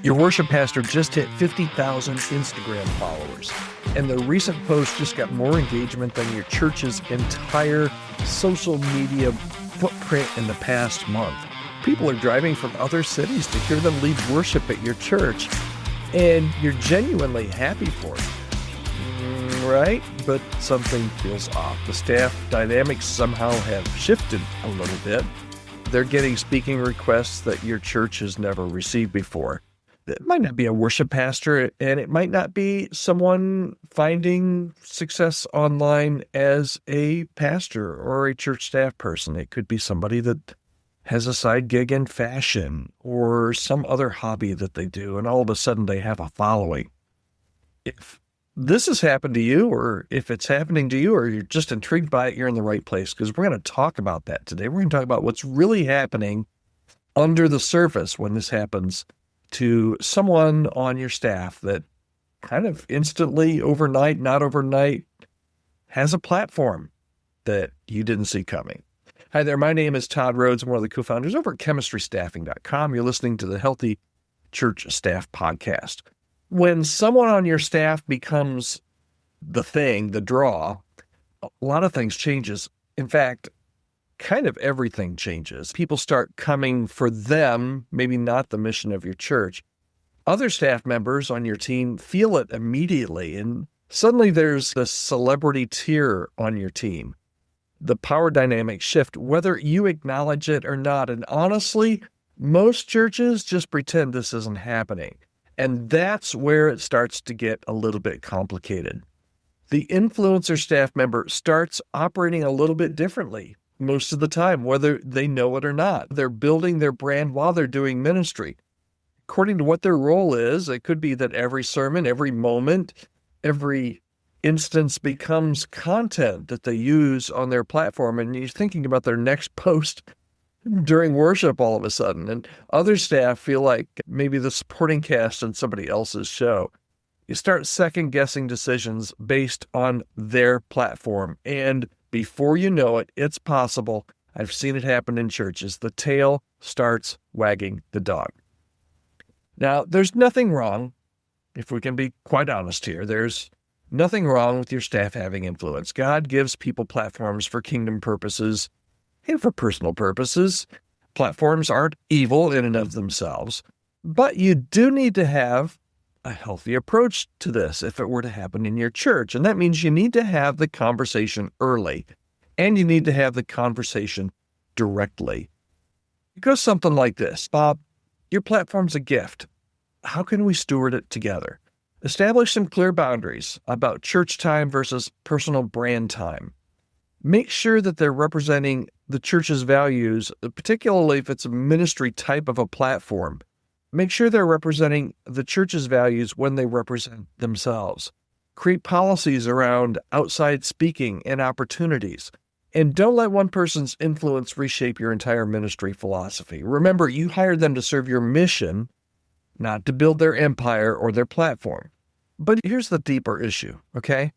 Your worship pastor just hit 50,000 Instagram followers, and the recent post just got more engagement than your church's entire social media footprint in the past month. People are driving from other cities to hear them lead worship at your church, and you're genuinely happy for it. Right? But something feels off. The staff dynamics somehow have shifted a little bit. They're getting speaking requests that your church has never received before. It might not be a worship pastor, and it might not be someone finding success online as a pastor or a church staff person. It could be somebody that has a side gig in fashion or some other hobby that they do, and all of a sudden they have a following. If this has happened to you, or if it's happening to you, or you're just intrigued by it, you're in the right place, because we're going to talk about that today. We're going to talk about what's really happening under the surface when this happens to someone on your staff that kind of instantly, overnight, not overnight, has a platform that you didn't see coming. Hi there, my name is Todd Rhodes. I'm one of the co-founders over at chemistrystaffing.com. You're listening to the Healthy Church Staff Podcast. When someone on your staff becomes the thing, the draw, a lot of things changes. In fact, kind of everything changes. People start coming for them, maybe not the mission of your church. Other staff members on your team feel it immediately, and suddenly there's the celebrity tier on your team. The power dynamics shift, whether you acknowledge it or not. And honestly, most churches just pretend this isn't happening. And that's where it starts to get a little bit complicated. The influencer staff member starts operating a little bit differently most of the time, whether they know it or not. They're building their brand while they're doing ministry. According to what their role is, it could be that every sermon, every moment, every instance becomes content that they use on their platform, and you're thinking about their next post during worship all of a sudden. And other staff feel like maybe the supporting cast in somebody else's show. You start second-guessing decisions based on their platform, and before you know it, it's possible. I've seen it happen in churches. The tail starts wagging the dog. Now, there's nothing wrong, if we can be quite honest here, there's nothing wrong with your staff having influence. God gives people platforms for kingdom purposes and for personal purposes. Platforms aren't evil in and of themselves, but you do need to have a healthy approach to this if it were to happen in your church. And that means you need to have the conversation early, and you need to have the conversation directly. It goes something like this: Bob, your platform's a gift. How can we steward it together? Establish some clear boundaries about church time versus personal brand time. Make sure that they're representing the church's values, particularly if it's a ministry type of a platform. Make sure they're representing the church's values when they represent themselves. Create policies around outside speaking and opportunities. And don't let one person's influence reshape your entire ministry philosophy. Remember, you hired them to serve your mission, not to build their empire or their platform. But here's the deeper issue, okay?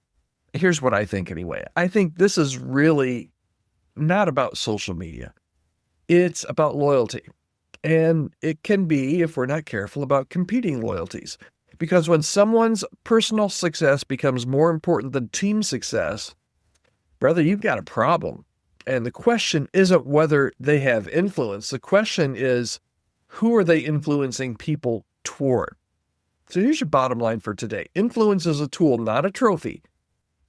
Here's what I think anyway. I think this is really not about social media. It's about loyalty. And it can be, if we're not careful, about competing loyalties. Because when someone's personal success becomes more important than team success, brother, you've got a problem. And the question isn't whether they have influence. The question is, who are they influencing people toward? So here's your bottom line for today. Influence is a tool, not a trophy.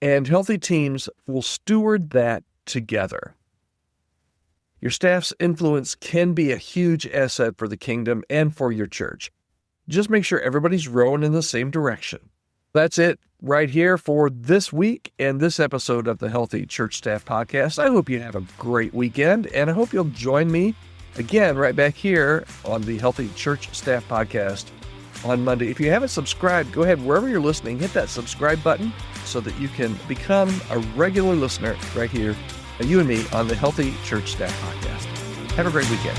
And healthy teams will steward that together. Your staff's influence can be a huge asset for the kingdom and for your church. Just make sure everybody's rowing in the same direction. That's it right here for this week and this episode of the Healthy Church Staff Podcast. I hope you have a great weekend, and I hope you'll join me again right back here on the Healthy Church Staff Podcast on Monday. If you haven't subscribed, go ahead wherever you're listening, hit that subscribe button so that you can become a regular listener right here, you and me, on the Healthy Church Staff Podcast. Have a great weekend.